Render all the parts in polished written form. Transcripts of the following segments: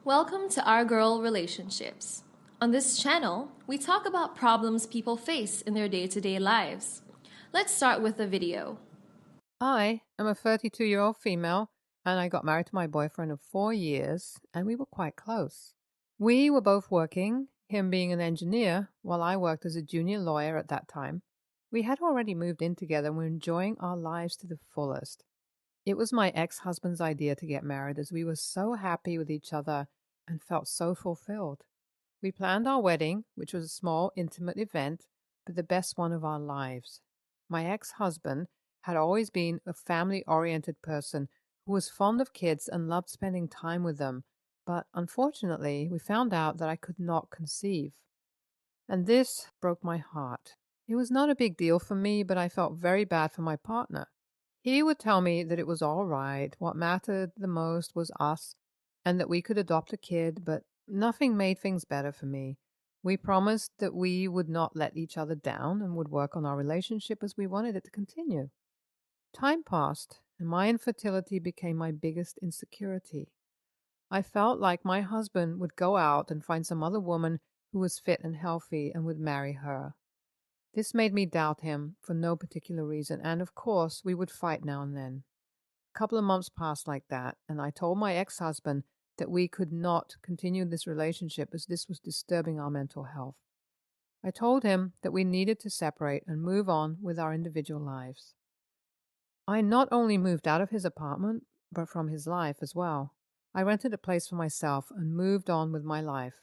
Welcome to Our Girl Relationships. On this channel, we talk about problems people face in their day-to-day lives. Let's start with the video. I am a 32-year-old female, and I got married to my boyfriend of 4 years, and we were quite close. We were both working, him being an engineer, while I worked as a junior lawyer at that time. We had already moved in together and were enjoying our lives to the fullest. It was my ex-husband's idea to get married as we were so happy with each other and felt so fulfilled. We planned our wedding, which was a small, intimate event, but the best one of our lives. My ex-husband had always been a family-oriented person who was fond of kids and loved spending time with them, but unfortunately, we found out that I could not conceive. And this broke my heart. It was not a big deal for me, but I felt very bad for my partner. He would tell me that it was all right, what mattered the most was us, and that we could adopt a kid, but nothing made things better for me. We promised that we would not let each other down and would work on our relationship as we wanted it to continue. Time passed, and my infertility became my biggest insecurity. I felt like my husband would go out and find some other woman who was fit and healthy and would marry her. This made me doubt him for no particular reason, and of course, we would fight now and then. A couple of months passed like that, and I told my ex-husband that we could not continue this relationship as this was disturbing our mental health. I told him that we needed to separate and move on with our individual lives. I not only moved out of his apartment, but from his life as well. I rented a place for myself and moved on with my life.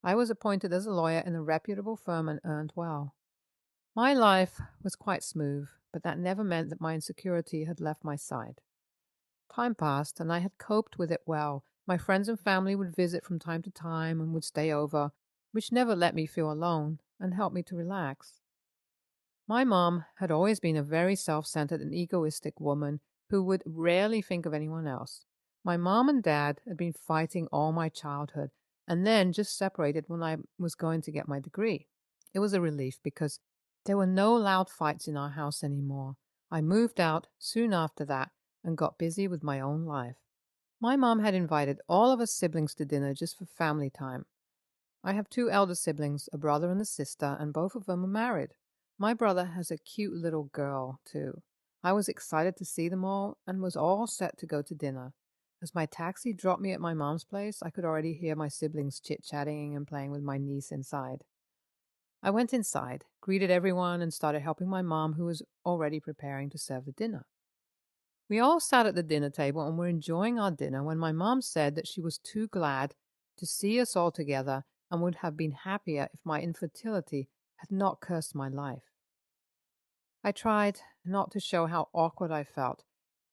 I was appointed as a lawyer in a reputable firm and earned well. My life was quite smooth, but that never meant that my insecurity had left my side. Time passed, and I had coped with it well. My friends and family would visit from time to time and would stay over, which never let me feel alone and helped me to relax. My mom had always been a very self-centered and egoistic woman who would rarely think of anyone else. My mom and dad had been fighting all my childhood and then just separated when I was going to get my degree. It was a relief because there were no loud fights in our house anymore. I moved out soon after that and got busy with my own life. My mom had invited all of us siblings to dinner just for family time. I have 2 elder siblings, a brother and a sister, and both of them are married. My brother has a cute little girl, too. I was excited to see them all and was all set to go to dinner. As my taxi dropped me at my mom's place, I could already hear my siblings chit-chatting and playing with my niece inside. I went inside, greeted everyone, and started helping my mom, who was already preparing to serve the dinner. We all sat at the dinner table and were enjoying our dinner when my mom said that she was too glad to see us all together and would have been happier if my infertility had not cursed my life. I tried not to show how awkward I felt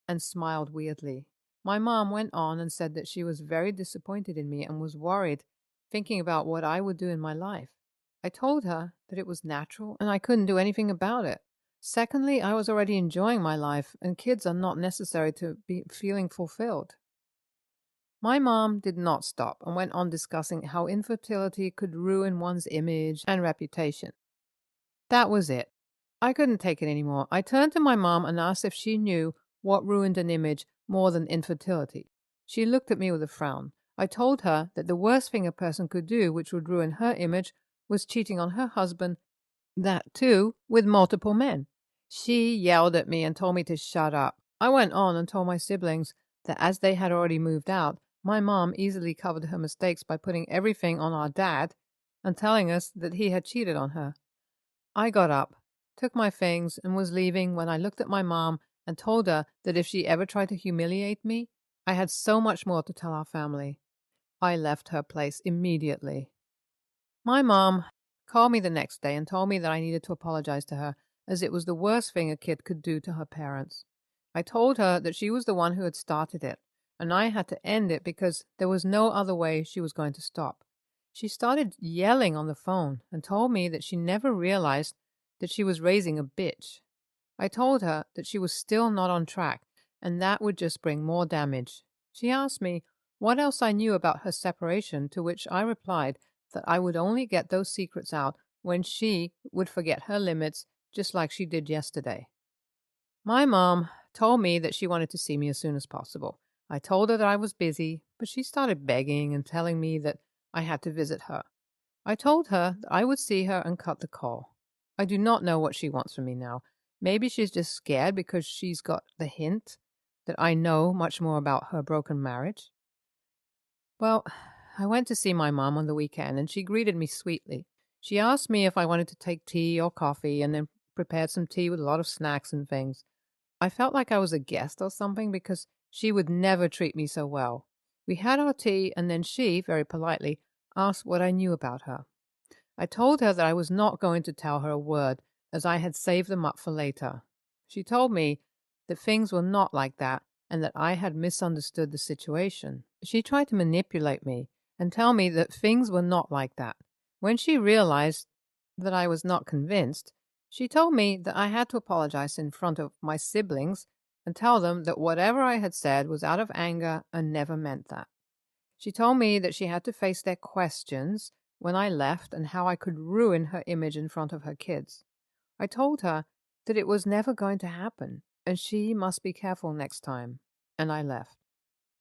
and smiled weirdly. My mom went on and said that she was very disappointed in me and was worried, thinking about what I would do in my life. I told her that it was natural and I couldn't do anything about it. Secondly, I was already enjoying my life, and kids are not necessary to be feeling fulfilled. My mom did not stop and went on discussing how infertility could ruin one's image and reputation. That was it. I couldn't take it anymore. I turned to my mom and asked if she knew what ruined an image more than infertility. She looked at me with a frown. I told her that the worst thing a person could do, which would ruin her image, was cheating on her husband, that too, with multiple men. She yelled at me and told me to shut up. I went on and told my siblings that as they had already moved out, my mom easily covered her mistakes by putting everything on our dad and telling us that he had cheated on her. I got up, took my things, and was leaving when I looked at my mom and told her that if she ever tried to humiliate me, I had so much more to tell our family. I left her place immediately. My mom called me the next day and told me that I needed to apologize to her, as it was the worst thing a kid could do to her parents. I told her that she was the one who had started it, and I had to end it because there was no other way she was going to stop. She started yelling on the phone and told me that she never realized that she was raising a bitch. I told her that she was still not on track, and that would just bring more damage. She asked me what else I knew about her separation, to which I replied that I would only get those secrets out when she would forget her limits, just like she did yesterday. My mom told me that she wanted to see me as soon as possible. I told her that I was busy, but she started begging and telling me that I had to visit her. I told her that I would see her and cut the call. I do not know what she wants from me now. Maybe she's just scared because she's got the hint that I know much more about her broken marriage. Well, I went to see my mom on the weekend and she greeted me sweetly. She asked me if I wanted to take tea or coffee and then prepared some tea with a lot of snacks and things. I felt like I was a guest or something because she would never treat me so well. We had our tea and then she, very politely, asked what I knew about her. I told her that I was not going to tell her a word as I had saved them up for later. She told me that things were not like that and that I had misunderstood the situation. She tried to manipulate me and tell me that things were not like that. When she realized that I was not convinced, she told me that I had to apologize in front of my siblings and tell them that whatever I had said was out of anger and never meant that. She told me that she had to face their questions when I left and how I could ruin her image in front of her kids. I told her that it was never going to happen and she must be careful next time, and I left.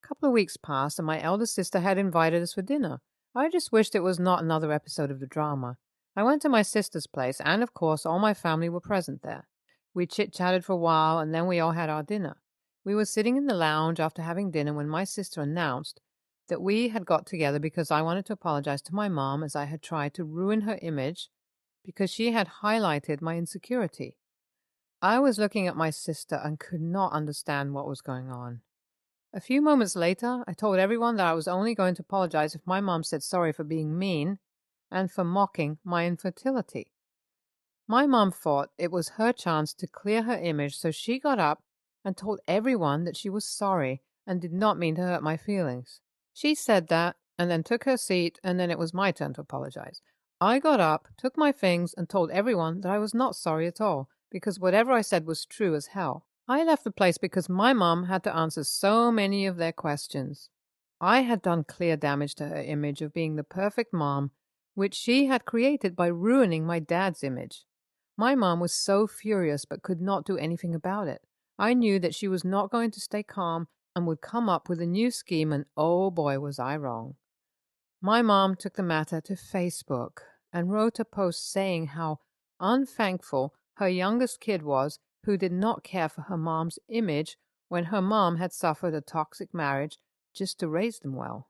A couple of weeks passed and my elder sister had invited us for dinner. I just wished it was not another episode of the drama. I went to my sister's place and, of course, all my family were present there. We chit-chatted for a while and then we all had our dinner. We were sitting in the lounge after having dinner when my sister announced that we had got together because I wanted to apologize to my mom as I had tried to ruin her image because she had highlighted my insecurity. I was looking at my sister and could not understand what was going on. A few moments later, I told everyone that I was only going to apologize if my mom said sorry for being mean and for mocking my infertility. My mom thought it was her chance to clear her image, so she got up and told everyone that she was sorry and did not mean to hurt my feelings. She said that and then took her seat, and then it was my turn to apologize. I got up, took my things, and told everyone that I was not sorry at all, because whatever I said was true as hell. I left the place because my mom had to answer so many of their questions. I had done clear damage to her image of being the perfect mom, which she had created by ruining my dad's image. My mom was so furious but could not do anything about it. I knew that she was not going to stay calm and would come up with a new scheme, and oh boy, was I wrong. My mom took the matter to Facebook and wrote a post saying how unthankful her youngest kid was who did not care for her mom's image when her mom had suffered a toxic marriage just to raise them well.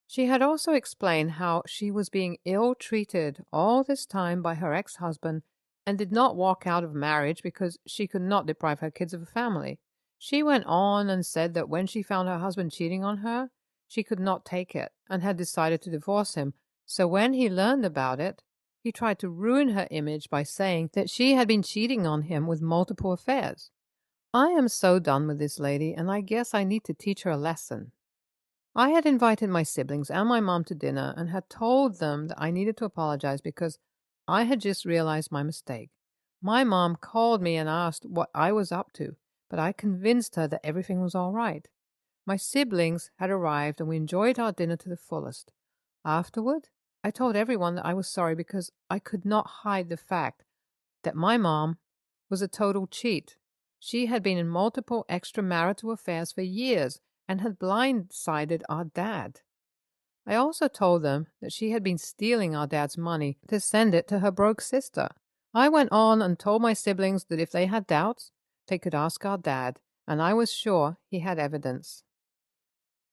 She had also explained how she was being ill-treated all this time by her ex-husband and did not walk out of marriage because she could not deprive her kids of a family. She went on and said that when she found her husband cheating on her, she could not take it and had decided to divorce him. So when he learned about it, he tried to ruin her image by saying that she had been cheating on him with multiple affairs. I am so done with this lady, and I guess I need to teach her a lesson. I had invited my siblings and my mom to dinner and had told them that I needed to apologize because I had just realized my mistake. My mom called me and asked what I was up to, but I convinced her that everything was all right. My siblings had arrived and we enjoyed our dinner to the fullest. Afterward, I told everyone that I was sorry because I could not hide the fact that my mom was a total cheat. She had been in multiple extramarital affairs for years and had blindsided our dad. I also told them that she had been stealing our dad's money to send it to her broke sister. I went on and told my siblings that if they had doubts, they could ask our dad, and I was sure he had evidence.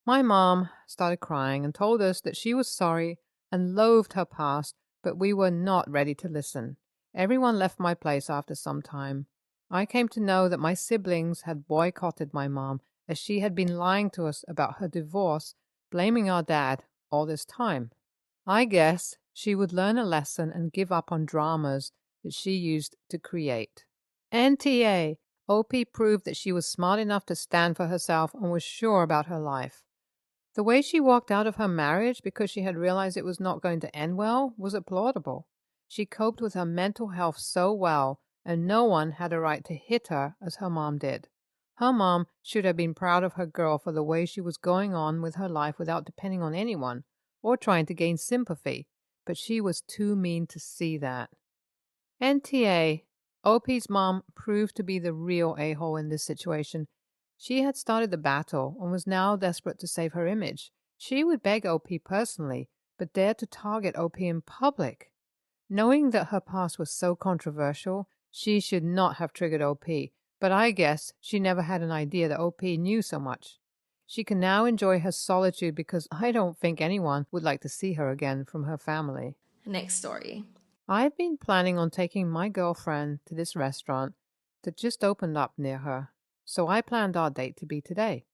My mom started crying and told us that she was sorry and loathed her past, but we were not ready to listen. Everyone left my place after some time. I came to know that my siblings had boycotted my mom as she had been lying to us about her divorce, blaming our dad all this time. I guess she would learn a lesson and give up on dramas that she used to create. NTA. OP proved that she was smart enough to stand for herself and was sure about her life. The way she walked out of her marriage because she had realized it was not going to end well was applaudable. She coped with her mental health so well, and no one had a right to hit her as her mom did. Her mom should have been proud of her girl for the way she was going on with her life without depending on anyone or trying to gain sympathy, but she was too mean to see that. NTA. OP's mom proved to be the real a-hole in this situation. She had started the battle and was now desperate to save her image. She would beg OP personally, but dared to target OP in public. Knowing that her past was so controversial, she should not have triggered OP, but I guess she never had an idea that OP knew so much. She can now enjoy her solitude because I don't think anyone would like to see her again from her family. Next story. I've been planning on taking my girlfriend to this restaurant that just opened up near her, so I planned our date to be today.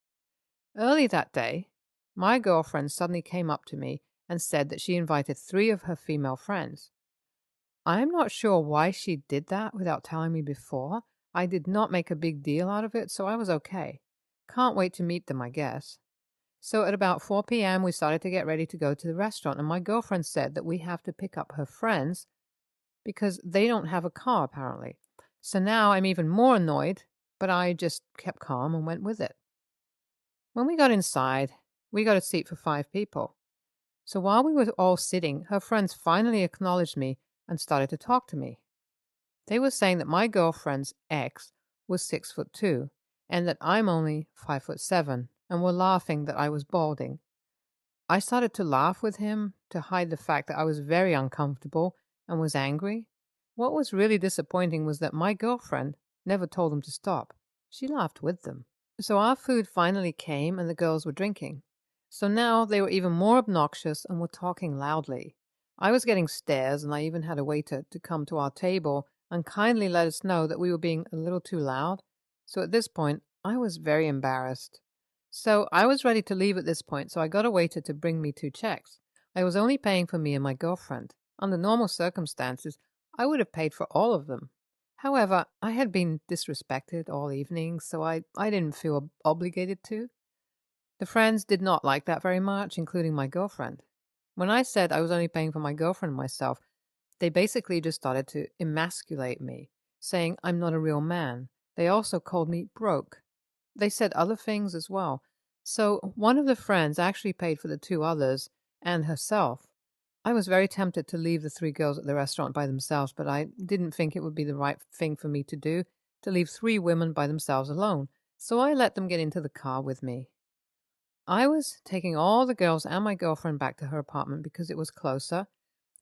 Early that day, my girlfriend suddenly came up to me and said that she invited 3 of her female friends. I'm not sure why she did that without telling me before. I did not make a big deal out of it, so I was okay. Can't wait to meet them, I guess. So at about 4 p.m., we started to get ready to go to the restaurant, and my girlfriend said that we have to pick up her friends because they don't have a car, apparently. So now I'm even more annoyed, but I just kept calm and went with it. When we got inside, we got a seat for 5 people. So while we were all sitting, her friends finally acknowledged me and started to talk to me. They were saying that my girlfriend's ex was 6'2" and that I'm only 5'7", and were laughing that I was balding. I started to laugh with him to hide the fact that I was very uncomfortable and was angry. What was really disappointing was that my girlfriend never told them to stop. She laughed with them. So our food finally came and the girls were drinking. So now they were even more obnoxious and were talking loudly. I was getting stares, and I even had a waiter to come to our table and kindly let us know that we were being a little too loud. So at this point, I was very embarrassed. So I was ready to leave at this point, so I got a waiter to bring me 2 checks. I was only paying for me and my girlfriend. Under normal circumstances, I would have paid for all of them. However, I had been disrespected all evening, so I didn't feel obligated to. The friends did not like that very much, including my girlfriend. When I said I was only paying for my girlfriend and myself, they basically just started to emasculate me, saying I'm not a real man. They also called me broke. They said other things as well. So one of the friends actually paid for the 2 others and herself. I was very tempted to leave the 3 girls at the restaurant by themselves, but I didn't think it would be the right thing for me to do, to leave 3 women by themselves alone. So I let them get into the car with me. I was taking all the girls and my girlfriend back to her apartment because it was closer.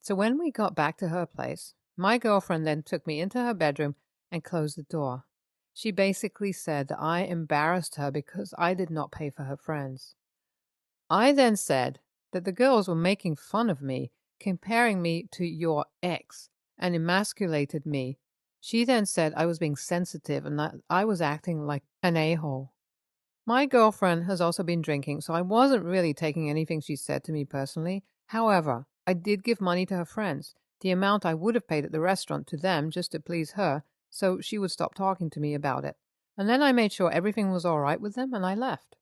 So when we got back to her place, my girlfriend then took me into her bedroom and closed the door. She basically said that I embarrassed her because I did not pay for her friends. I then said that the girls were making fun of me, comparing me to your ex, and emasculated me. She then said I was being sensitive and that I was acting like an a-hole. My girlfriend has also been drinking, so I wasn't really taking anything she said to me personally. However, I did give money to her friends, the amount I would have paid at the restaurant to them just to please her, so she would stop talking to me about it. And then I made sure everything was all right with them and I left.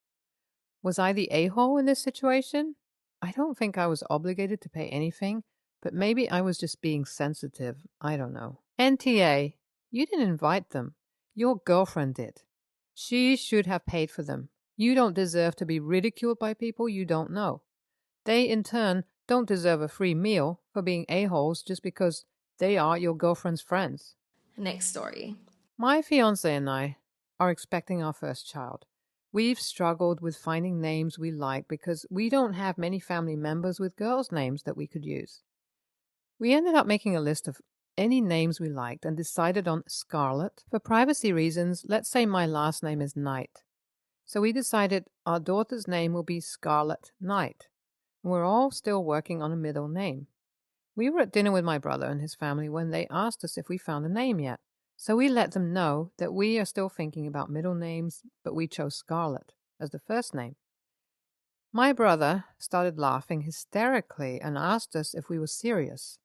Was I the a-hole in this situation? I don't think I was obligated to pay anything, but maybe I was just being sensitive. I don't know. NTA, you didn't invite them. Your girlfriend did. She should have paid for them. You don't deserve to be ridiculed by people you don't know. They, in turn, don't deserve a free meal for being a-holes just because they are your girlfriend's friends. Next story. My fiance and I are expecting our first child. We've struggled with finding names we like because we don't have many family members with girls' names that we could use. We ended up making a list of any names we liked and decided on Scarlett. For privacy reasons, let's say my last name is Knight. So we decided our daughter's name will be Scarlett Knight. And we're all still working on a middle name. We were at dinner with my brother and his family when they asked us if we found a name yet. So we let them know that we are still thinking about middle names, but we chose Scarlett as the first name. My brother started laughing hysterically and asked us if we were serious.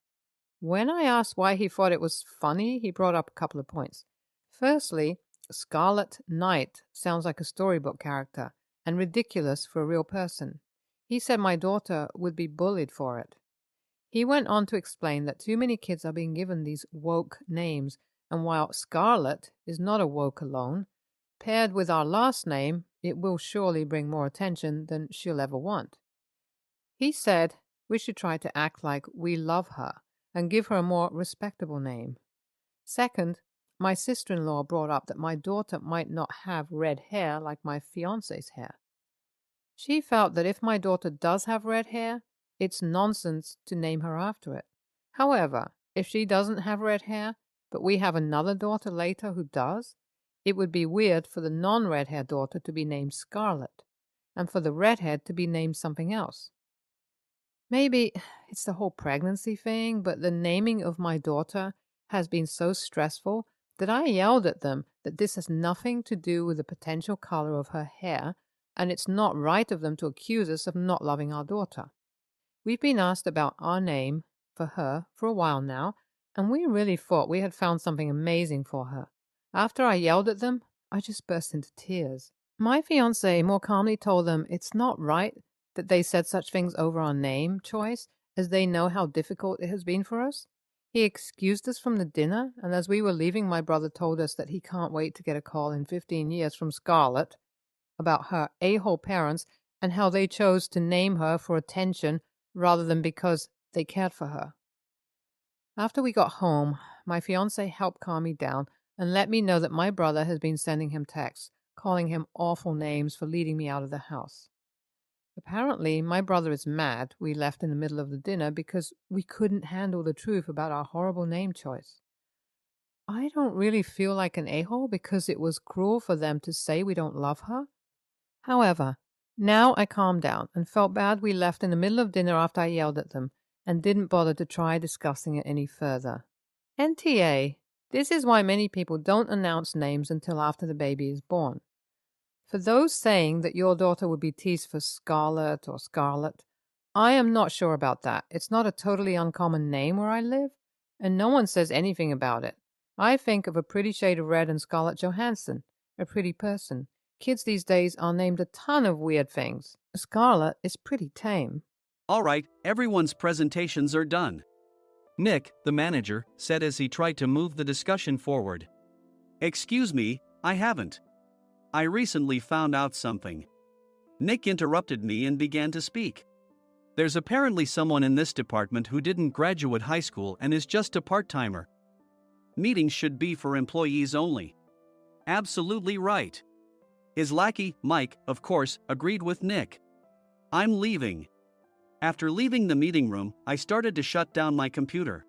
When I asked why he thought it was funny, he brought up a couple of points. Firstly, Scarlet Knight sounds like a storybook character and ridiculous for a real person. He said my daughter would be bullied for it. He went on to explain that too many kids are being given these woke names, and while Scarlet is not a woke alone, paired with our last name, it will surely bring more attention than she'll ever want. He said we should try to act like we love her and give her a more respectable name. Second, my sister-in-law brought up that my daughter might not have red hair like my fiance's hair. She felt that if my daughter does have red hair, it's nonsense to name her after it. However, if she doesn't have red hair, but we have another daughter later who does, it would be weird for the non-red-hair daughter to be named Scarlet, and for the redhead to be named something else. Maybe it's the whole pregnancy thing, but the naming of my daughter has been so stressful that I yelled at them that this has nothing to do with the potential color of her hair, and it's not right of them to accuse us of not loving our daughter. We've been asked about our name for her for a while now, and we really thought we had found something amazing for her. After I yelled at them, I just burst into tears. My fiancé more calmly told them it's not right that they said such things over our name choice, as they know how difficult it has been for us. He excused us from the dinner, and as we were leaving, my brother told us that he can't wait to get a call in 15 years from Scarlett about her a-hole parents and how they chose to name her for attention rather than because they cared for her. After we got home, my fiancé helped calm me down and let me know that my brother has been sending him texts, calling him awful names for leading me out of the house. Apparently, my brother is mad we left in the middle of the dinner because we couldn't handle the truth about our horrible name choice. I don't really feel like an a-hole because it was cruel for them to say we don't love her. However, now I calmed down and felt bad we left in the middle of dinner after I yelled at them and didn't bother to try discussing it any further. NTA, this is why many people don't announce names until after the baby is born. For those saying that your daughter would be teased for Scarlet or Scarlet, I am not sure about that. It's not a totally uncommon name where I live, and no one says anything about it. I think of a pretty shade of red and Scarlett Johansson, a pretty person. Kids these days are named a ton of weird things. Scarlet is pretty tame. All right, everyone's presentations are done. Nick, the manager, said as he tried to move the discussion forward. Excuse me, I haven't. I recently found out something. Nick interrupted me and began to speak. There's apparently someone in this department who didn't graduate high school and is just a part-timer. Meetings should be for employees only. Absolutely right. His lackey, Mike, of course, agreed with Nick. I'm leaving. After leaving the meeting room, I started to shut down my computer.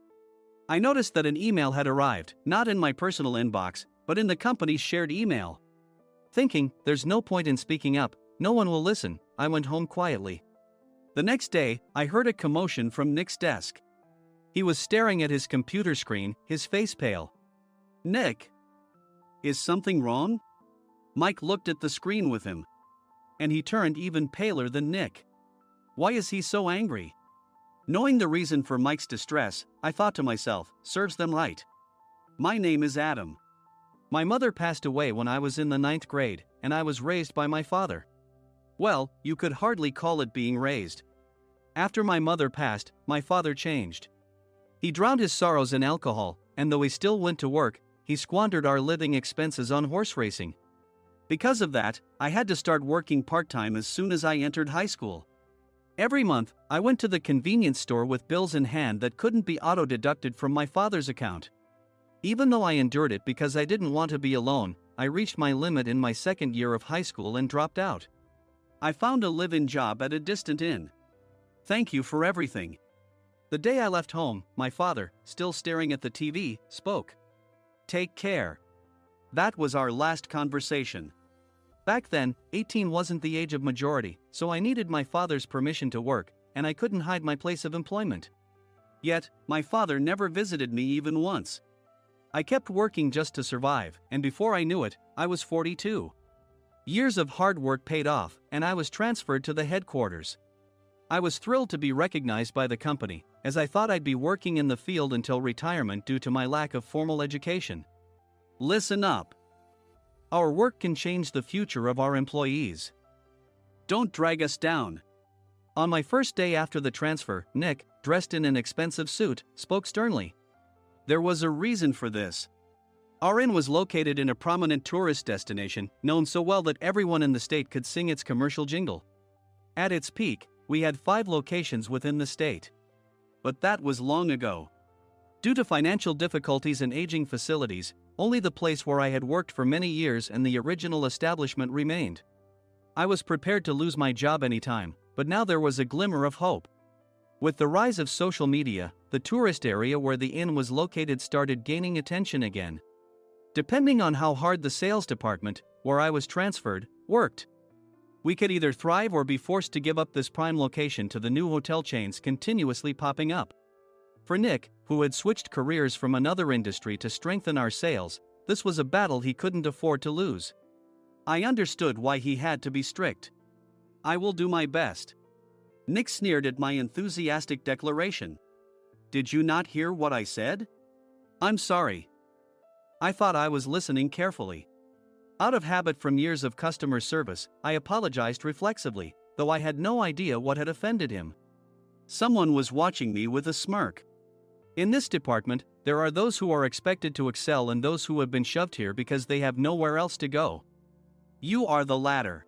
I noticed that an email had arrived, not in my personal inbox, but in the company's shared email. Thinking, there's no point in speaking up, no one will listen, I went home quietly. The next day, I heard a commotion from Nick's desk. He was staring at his computer screen, his face pale. Nick! Is something wrong? Mike looked at the screen with him. And he turned even paler than Nick. Why is he so angry? Knowing the reason for Mike's distress, I thought to myself, serves them right. My name is Adam. My mother passed away when I was in the 9th grade, and I was raised by my father. Well, you could hardly call it being raised. After my mother passed, my father changed. He drowned his sorrows in alcohol, and though he still went to work, he squandered our living expenses on horse racing. Because of that, I had to start working part-time as soon as I entered high school. Every month, I went to the convenience store with bills in hand that couldn't be auto-deducted from my father's account. Even though I endured it because I didn't want to be alone, I reached my limit in my second year of high school and dropped out. I found a live-in job at a distant inn. Thank you for everything. The day I left home, my father, still staring at the TV, spoke. Take care. That was our last conversation. Back then, 18 wasn't the age of majority, so I needed my father's permission to work, and I couldn't hide my place of employment. Yet, my father never visited me even once. I kept working just to survive, and before I knew it, I was 42. Years of hard work paid off, and I was transferred to the headquarters. I was thrilled to be recognized by the company, as I thought I'd be working in the field until retirement due to my lack of formal education. Listen up. Our work can change the future of our employees. Don't drag us down. On my first day after the transfer, Nick, dressed in an expensive suit, spoke sternly. There was a reason for this. Our inn was located in a prominent tourist destination, known so well that everyone in the state could sing its commercial jingle. At its peak, we had 5 locations within the state. But that was long ago. Due to financial difficulties and aging facilities, only the place where I had worked for many years and the original establishment remained. I was prepared to lose my job anytime, but now there was a glimmer of hope. With the rise of social media, the tourist area where the inn was located started gaining attention again. Depending on how hard the sales department, where I was transferred, worked, we could either thrive or be forced to give up this prime location to the new hotel chains continuously popping up. For Nick, who had switched careers from another industry to strengthen our sales, this was a battle he couldn't afford to lose. I understood why he had to be strict. I will do my best. Nick sneered at my enthusiastic declaration. Did you not hear what I said? I'm sorry. I thought I was listening carefully. Out of habit from years of customer service, I apologized reflexively, though I had no idea what had offended him. Someone was watching me with a smirk. In this department, there are those who are expected to excel and those who have been shoved here because they have nowhere else to go. You are the latter.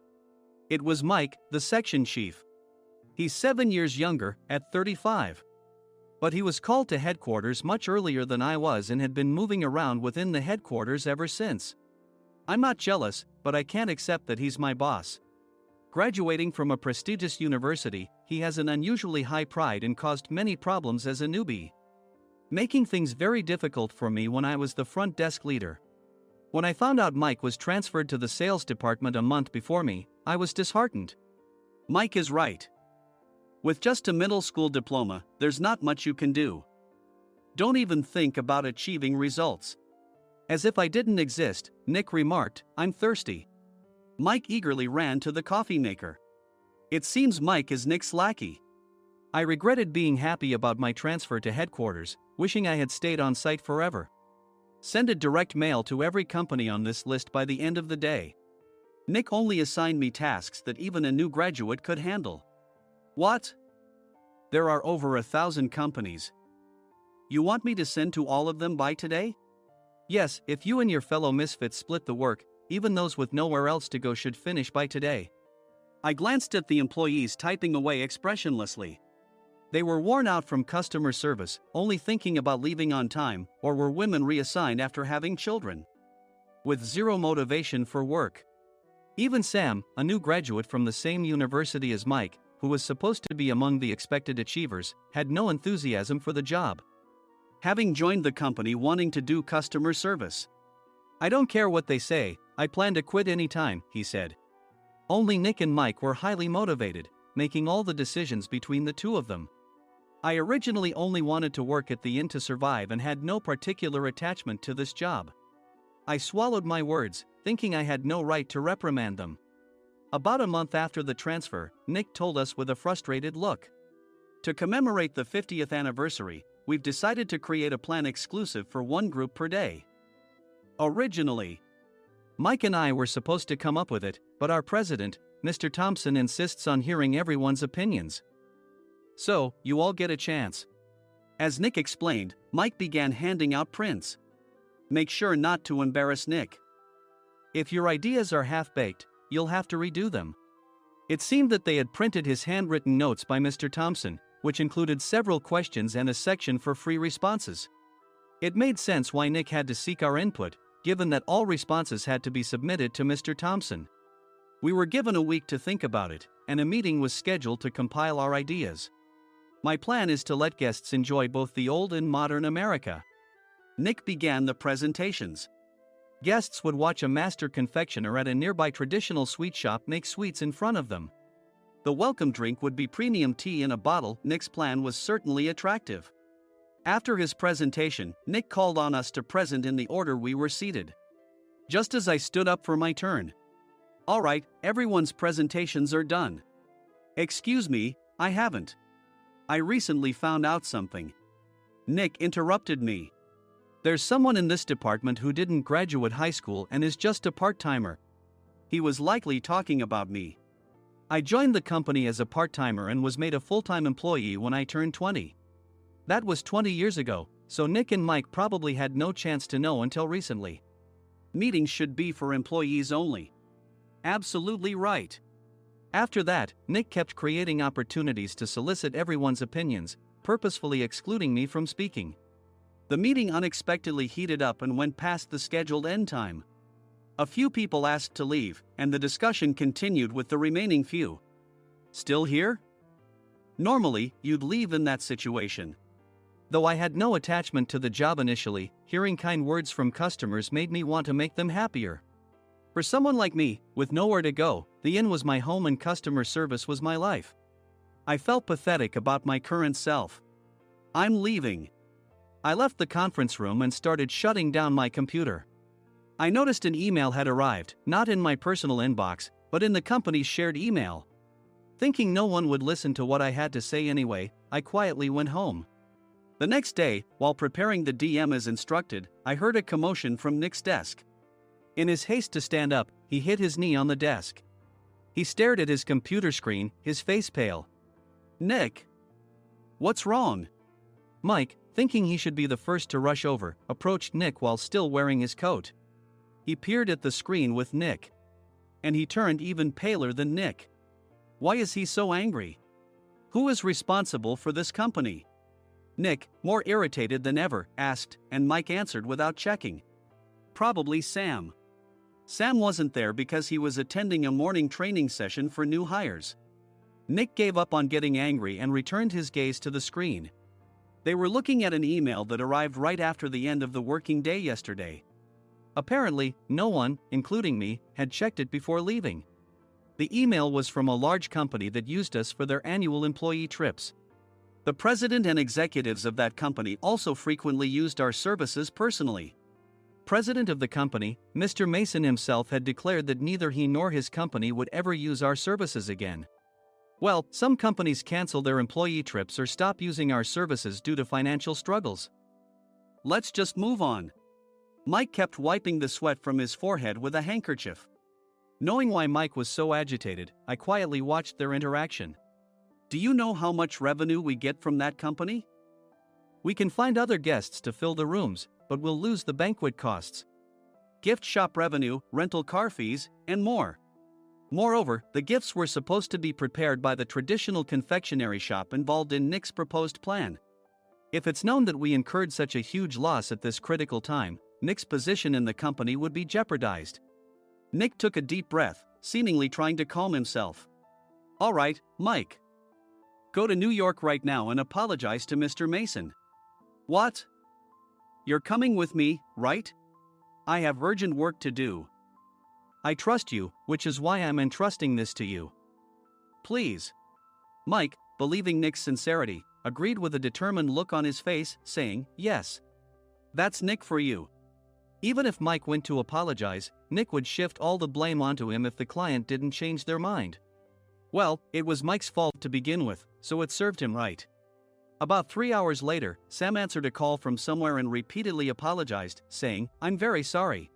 It was Mike, the section chief. He's 7 years younger, at 35. But he was called to headquarters much earlier than I was and had been moving around within the headquarters ever since. I'm not jealous, but I can't accept that he's my boss. Graduating from a prestigious university, he has an unusually high pride and caused many problems as a newbie, making things very difficult for me when I was the front desk leader. When I found out Mike was transferred to the sales department a month before me, I was disheartened. Mike is right. With just a middle school diploma, there's not much you can do. Don't even think about achieving results. As if I didn't exist, Nick remarked, I'm thirsty. Mike eagerly ran to the coffee maker. It seems Mike is Nick's lackey. I regretted being happy about my transfer to headquarters, wishing I had stayed on site forever. Send a direct mail to every company on this list by the end of the day. Nick only assigned me tasks that even a new graduate could handle. What? There are over 1,000 companies. You want me to send to all of them by today? Yes, if you and your fellow misfits split the work, even those with nowhere else to go should finish by today. I glanced at the employees typing away expressionlessly. They were worn out from customer service, only thinking about leaving on time, or were women reassigned after having children, with zero motivation for work. Even Sam, a new graduate from the same university as Mike, who was supposed to be among the expected achievers, had no enthusiasm for the job, having joined the company wanting to do customer service. I don't care what they say, I plan to quit anytime, he said. Only Nick and Mike were highly motivated, making all the decisions between the two of them. I originally only wanted to work at the inn to survive and had no particular attachment to this job. I swallowed my words, thinking I had no right to reprimand them. About a month after the transfer, Nick told us with a frustrated look. To commemorate the 50th anniversary, we've decided to create a plan exclusive for one group per day. Originally, Mike and I were supposed to come up with it, but our president, Mr. Thompson, insists on hearing everyone's opinions. So, you all get a chance. As Nick explained, Mike began handing out prints. Make sure not to embarrass Nick. If your ideas are half-baked, you'll have to redo them. It seemed that they had printed his handwritten notes by Mr. Thompson, which included several questions and a section for free responses. It made sense why Nick had to seek our input, given that all responses had to be submitted to Mr. Thompson. We were given a week to think about it, and a meeting was scheduled to compile our ideas. My plan is to let guests enjoy both the old and modern America. Nick began the presentations. Guests would watch a master confectioner at a nearby traditional sweet shop make sweets in front of them. The welcome drink would be premium tea in a bottle. Nick's plan was certainly attractive. After his presentation, Nick called on us to present in the order we were seated. Just as I stood up for my turn. All right, everyone's presentations are done. Excuse me, I haven't. I recently found out something. Nick interrupted me. There's someone in this department who didn't graduate high school and is just a part-timer. He was likely talking about me. I joined the company as a part-timer and was made a full-time employee when I turned 20. That was 20 years ago, so Nick and Mike probably had no chance to know until recently. Meetings should be for employees only. Absolutely right. After that, Nick kept creating opportunities to solicit everyone's opinions, purposefully excluding me from speaking. The meeting unexpectedly heated up and went past the scheduled end time. A few people asked to leave, and the discussion continued with the remaining few. Still here? Normally, you'd leave in that situation. Though I had no attachment to the job initially, hearing kind words from customers made me want to make them happier. For someone like me, with nowhere to go, the inn was my home and customer service was my life. I felt pathetic about my current self. I'm leaving. I left the conference room and started shutting down my computer. I noticed an email had arrived, not in my personal inbox, but in the company's shared email. Thinking no one would listen to what I had to say anyway, I quietly went home. The next day, while preparing the DM as instructed, I heard a commotion from Nick's desk. In his haste to stand up, he hit his knee on the desk. He stared at his computer screen, his face pale. "Nick? What's wrong?" Mike, thinking he should be the first to rush over, approached Nick while still wearing his coat. He peered at the screen with Nick. And he turned even paler than Nick. Why is he so angry? Who is responsible for this company? Nick, more irritated than ever, asked, and Mike answered without checking. Probably Sam. Sam wasn't there because he was attending a morning training session for new hires. Nick gave up on getting angry and returned his gaze to the screen. They were looking at an email that arrived right after the end of the working day yesterday. Apparently, no one, including me, had checked it before leaving. The email was from a large company that used us for their annual employee trips. The president and executives of that company also frequently used our services personally. President of the company, Mr. Mason himself, had declared that neither he nor his company would ever use our services again. Well, some companies cancel their employee trips or stop using our services due to financial struggles. Let's just move on. Mike kept wiping the sweat from his forehead with a handkerchief. Knowing why Mike was so agitated, I quietly watched their interaction. Do you know how much revenue we get from that company? We can find other guests to fill the rooms, but we'll lose the banquet costs, gift shop revenue, rental car fees, and more. Moreover, the gifts were supposed to be prepared by the traditional confectionery shop involved in Nick's proposed plan. If it's known that we incurred such a huge loss at this critical time, Nick's position in the company would be jeopardized. Nick took a deep breath, seemingly trying to calm himself. All right, Mike. Go to New York right now and apologize to Mr. Mason. What? You're coming with me, right? I have urgent work to do. I trust you, which is why I'm entrusting this to you. Please. Mike, believing Nick's sincerity, agreed with a determined look on his face, saying, yes. That's Nick for you. Even if Mike went to apologize, Nick would shift all the blame onto him if the client didn't change their mind. Well, it was Mike's fault to begin with, so it served him right. About 3 hours later, Sam answered a call from somewhere and repeatedly apologized, saying, I'm very sorry.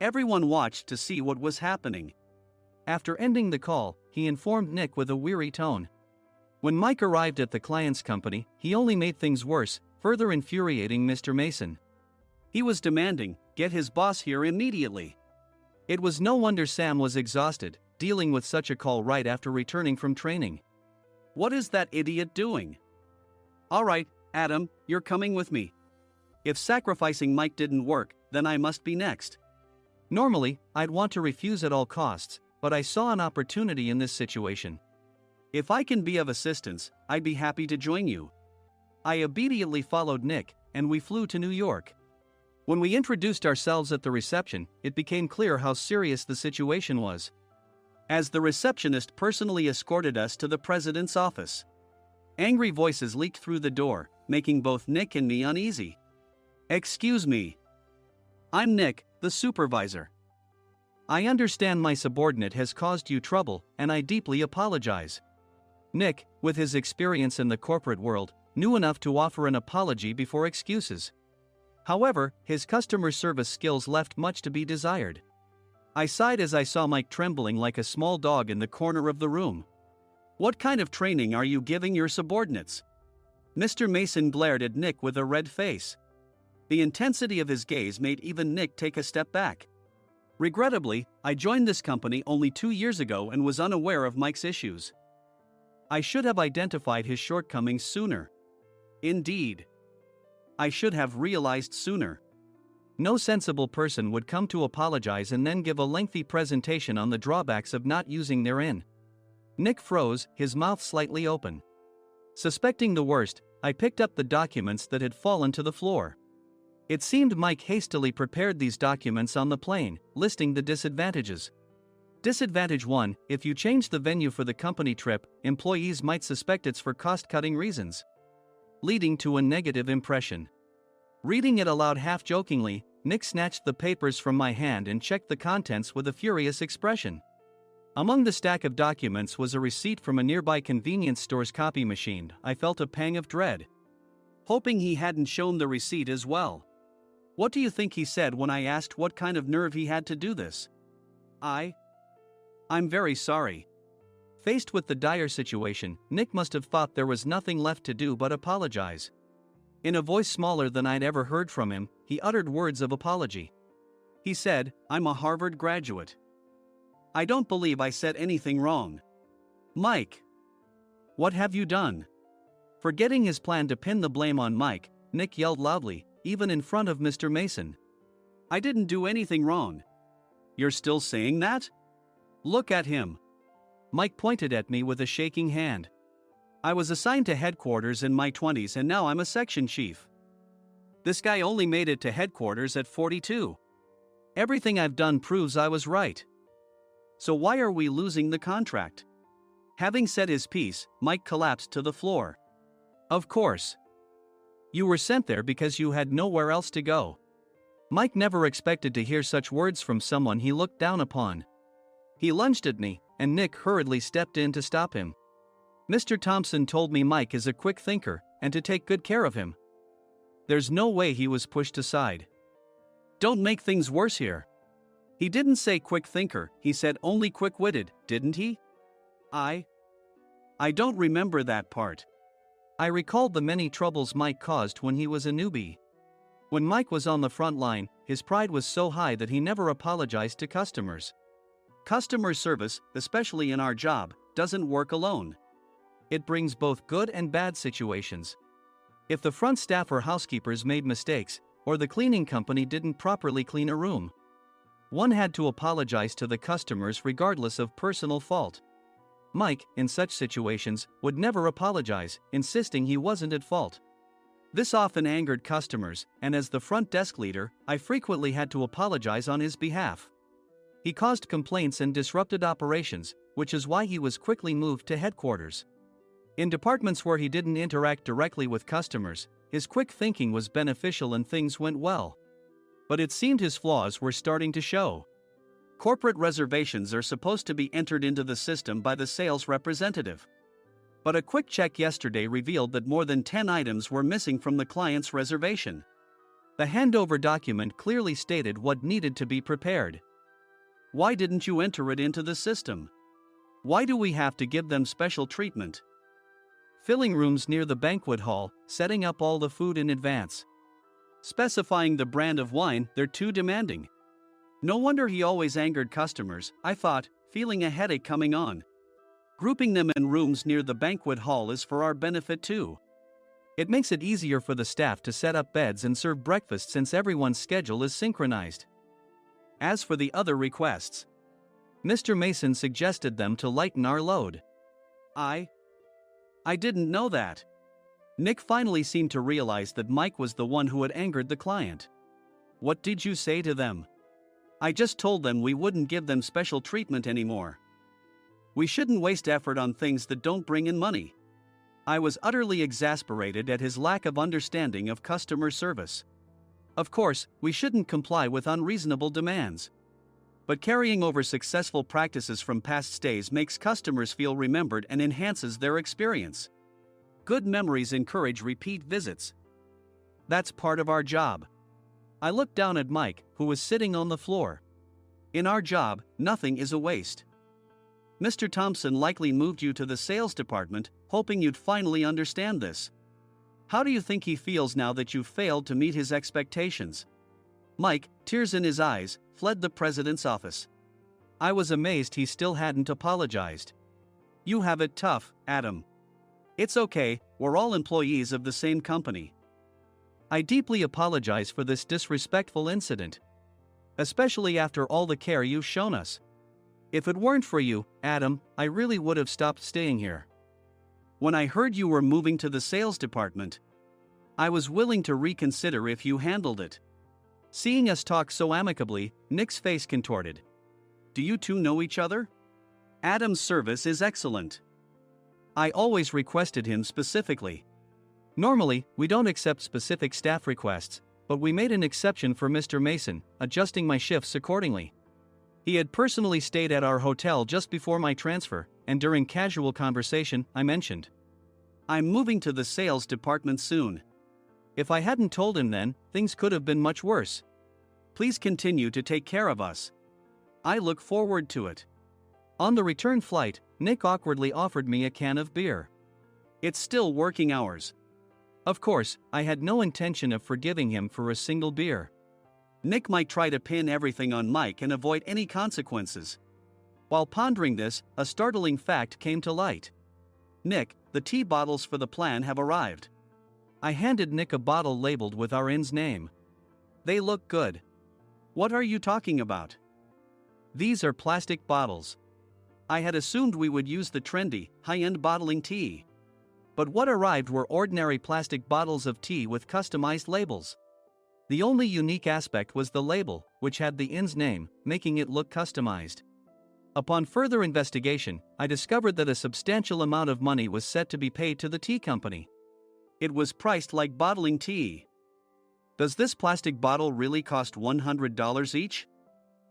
Everyone watched to see what was happening. After ending the call, he informed Nick with a weary tone. When Mike arrived at the client's company, he only made things worse, further infuriating Mr. Mason. He was demanding, get his boss here immediately. It was no wonder Sam was exhausted, dealing with such a call right after returning from training. What is that idiot doing? All right, Adam, you're coming with me. If sacrificing Mike didn't work, then I must be next. Normally, I'd want to refuse at all costs, but I saw an opportunity in this situation. If I can be of assistance, I'd be happy to join you. I immediately followed Nick, and we flew to New York. When we introduced ourselves at the reception, it became clear how serious the situation was. As the receptionist personally escorted us to the president's office. Angry voices leaked through the door, making both Nick and me uneasy. Excuse me. I'm Nick, the supervisor. I understand my subordinate has caused you trouble, and I deeply apologize. Nick, with his experience in the corporate world, knew enough to offer an apology before excuses. However, his customer service skills left much to be desired. I sighed as I saw Mike trembling like a small dog in the corner of the room. What kind of training are you giving your subordinates? Mr. Mason glared at Nick with a red face. The intensity of his gaze made even Nick take a step back. Regrettably, I joined this company only 2 years ago and was unaware of Mike's issues. I should have identified his shortcomings sooner. Indeed. I should have realized sooner. No sensible person would come to apologize and then give a lengthy presentation on the drawbacks of not using their in. Nick froze, his mouth slightly open. Suspecting the worst, I picked up the documents that had fallen to the floor. It seemed Mike hastily prepared these documents on the plane, listing the disadvantages. Disadvantage 1: if you change the venue for the company trip, employees might suspect it's for cost-cutting reasons, leading to a negative impression. Reading it aloud half-jokingly, Nick snatched the papers from my hand and checked the contents with a furious expression. Among the stack of documents was a receipt from a nearby convenience store's copy machine. I felt a pang of dread, hoping he hadn't shown the receipt as well. What do you think he said when I asked what kind of nerve he had to do this? I'm very sorry. Faced with the dire situation, Nick must have thought there was nothing left to do but apologize. In a voice smaller than I'd ever heard from him, he uttered words of apology. He said, "I'm a Harvard graduate. I don't believe I said anything wrong." Mike! What have you done? Forgetting his plan to pin the blame on Mike, Nick yelled loudly, even in front of Mr. Mason. "I didn't do anything wrong." "You're still saying that? Look at him." Mike pointed at me with a shaking hand. "I was assigned to headquarters in my 20s and now I'm a section chief. This guy only made it to headquarters at 42. Everything I've done proves I was right. So why are we losing the contract?" Having said his piece, Mike collapsed to the floor. "Of course. You were sent there because you had nowhere else to go." Mike never expected to hear such words from someone he looked down upon. He lunged at me, and Nick hurriedly stepped in to stop him. "Mr. Thompson told me Mike is a quick thinker, and to take good care of him." There's no way he was pushed aside. "Don't make things worse here. He didn't say quick thinker, he said only quick-witted, didn't he?" I don't remember that part." I recalled the many troubles Mike caused when he was a newbie. When Mike was on the front line, his pride was so high that he never apologized to customers. Customer service, especially in our job, doesn't work alone. It brings both good and bad situations. If the front staff or housekeepers made mistakes, or the cleaning company didn't properly clean a room, one had to apologize to the customers regardless of personal fault. Mike, in such situations, would never apologize, insisting he wasn't at fault. This often angered customers, and as the front desk leader, I frequently had to apologize on his behalf. He caused complaints and disrupted operations, which is why he was quickly moved to headquarters. In departments where he didn't interact directly with customers, his quick thinking was beneficial and things went well. But it seemed his flaws were starting to show. Corporate reservations are supposed to be entered into the system by the sales representative. But a quick check yesterday revealed that more than 10 items were missing from the client's reservation. The handover document clearly stated what needed to be prepared. Why didn't you enter it into the system? Why do we have to give them special treatment? Filling rooms near the banquet hall, setting up all the food in advance. Specifying the brand of wine, they're too demanding. No wonder he always angered customers, I thought, feeling a headache coming on. Grouping them in rooms near the banquet hall is for our benefit too. It makes it easier for the staff to set up beds and serve breakfast since everyone's schedule is synchronized. As for the other requests, Mr. Mason suggested them to lighten our load. I didn't know that. Nick finally seemed to realize that Mike was the one who had angered the client. What did you say to them? I just told them we wouldn't give them special treatment anymore. We shouldn't waste effort on things that don't bring in money. I was utterly exasperated at his lack of understanding of customer service. Of course, we shouldn't comply with unreasonable demands. But carrying over successful practices from past stays makes customers feel remembered and enhances their experience. Good memories encourage repeat visits. That's part of our job. I looked down at Mike, who was sitting on the floor. In our job, nothing is a waste. Mr. Thompson likely moved you to the sales department, hoping you'd finally understand this. How do you think he feels now that you failed to meet his expectations? Mike, tears in his eyes, fled the president's office. I was amazed he still hadn't apologized. You have it tough, Adam. It's okay, we're all employees of the same company. I deeply apologize for this disrespectful incident. Especially after all the care you've shown us. If it weren't for you, Adam, I really would have stopped staying here. When I heard you were moving to the sales department, I was willing to reconsider if you handled it. Seeing us talk so amicably, Nick's face contorted. Do you two know each other? Adam's service is excellent. I always requested him specifically. Normally, we don't accept specific staff requests, but we made an exception for Mr. Mason, adjusting my shifts accordingly. He had personally stayed at our hotel just before my transfer, and during casual conversation, I mentioned, I'm moving to the sales department soon. If I hadn't told him then, things could have been much worse. Please continue to take care of us. I look forward to it. On the return flight, Nick awkwardly offered me a can of beer. It's still working hours. Of course, I had no intention of forgiving him for a single beer. Nick might try to pin everything on Mike and avoid any consequences. While pondering this, a startling fact came to light. Nick, the tea bottles for the plan have arrived. I handed Nick a bottle labeled with our inn's name. They look good. What are you talking about? These are plastic bottles. I had assumed we would use the trendy, high-end bottling tea. But what arrived were ordinary plastic bottles of tea with customized labels. The only unique aspect was the label, which had the inn's name, making it look customized. Upon further investigation, I discovered that a substantial amount of money was set to be paid to the tea company. It was priced like bottling tea. Does this plastic bottle really cost $100 each?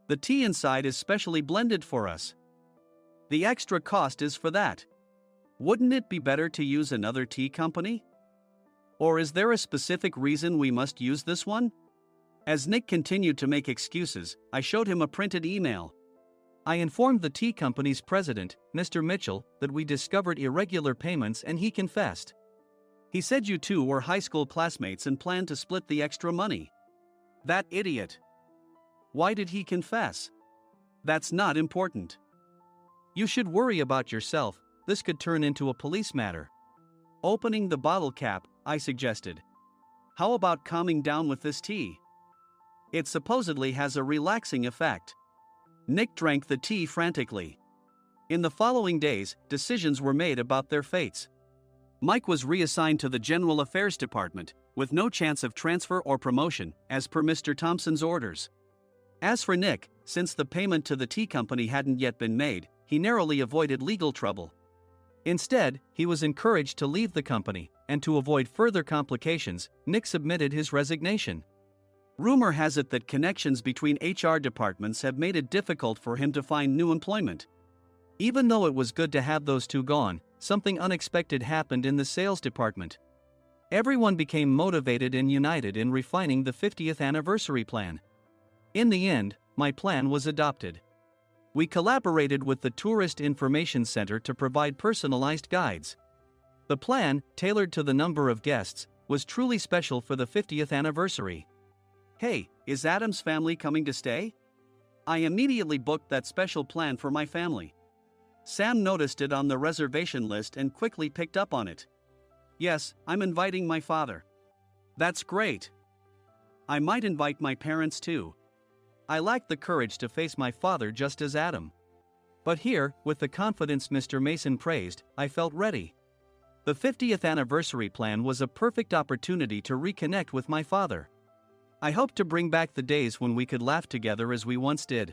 The tea inside is specially blended for us. The extra cost is for that. Wouldn't it be better to use another tea company? Or is there a specific reason we must use this one? As Nick continued to make excuses, I showed him a printed email. I informed the tea company's president, Mr. Mitchell, that we discovered irregular payments and he confessed. He said you two were high school classmates and planned to split the extra money. That idiot. Why did he confess? That's not important. You should worry about yourself, this could turn into a police matter. Opening the bottle cap, I suggested. How about calming down with this tea? It supposedly has a relaxing effect. Nick drank the tea frantically. In the following days, decisions were made about their fates. Mike was reassigned to the General Affairs Department, with no chance of transfer or promotion, as per Mr. Thompson's orders. As for Nick, since the payment to the tea company hadn't yet been made, he narrowly avoided legal trouble. Instead, he was encouraged to leave the company, and to avoid further complications, Nick submitted his resignation. Rumor has it that connections between HR departments have made it difficult for him to find new employment. Even though it was good to have those two gone, something unexpected happened in the sales department. Everyone became motivated and united in refining the 50th anniversary plan. In the end, my plan was adopted. We collaborated with the Tourist Information Center to provide personalized guides. The plan, tailored to the number of guests, was truly special for the 50th anniversary. Hey, is Adam's family coming to stay? I immediately booked that special plan for my family. Sam noticed it on the reservation list and quickly picked up on it. Yes, I'm inviting my father. That's great. I might invite my parents too. I lacked the courage to face my father just as Adam. But here, with the confidence Mr. Mason praised, I felt ready. The 50th anniversary plan was a perfect opportunity to reconnect with my father. I hoped to bring back the days when we could laugh together as we once did.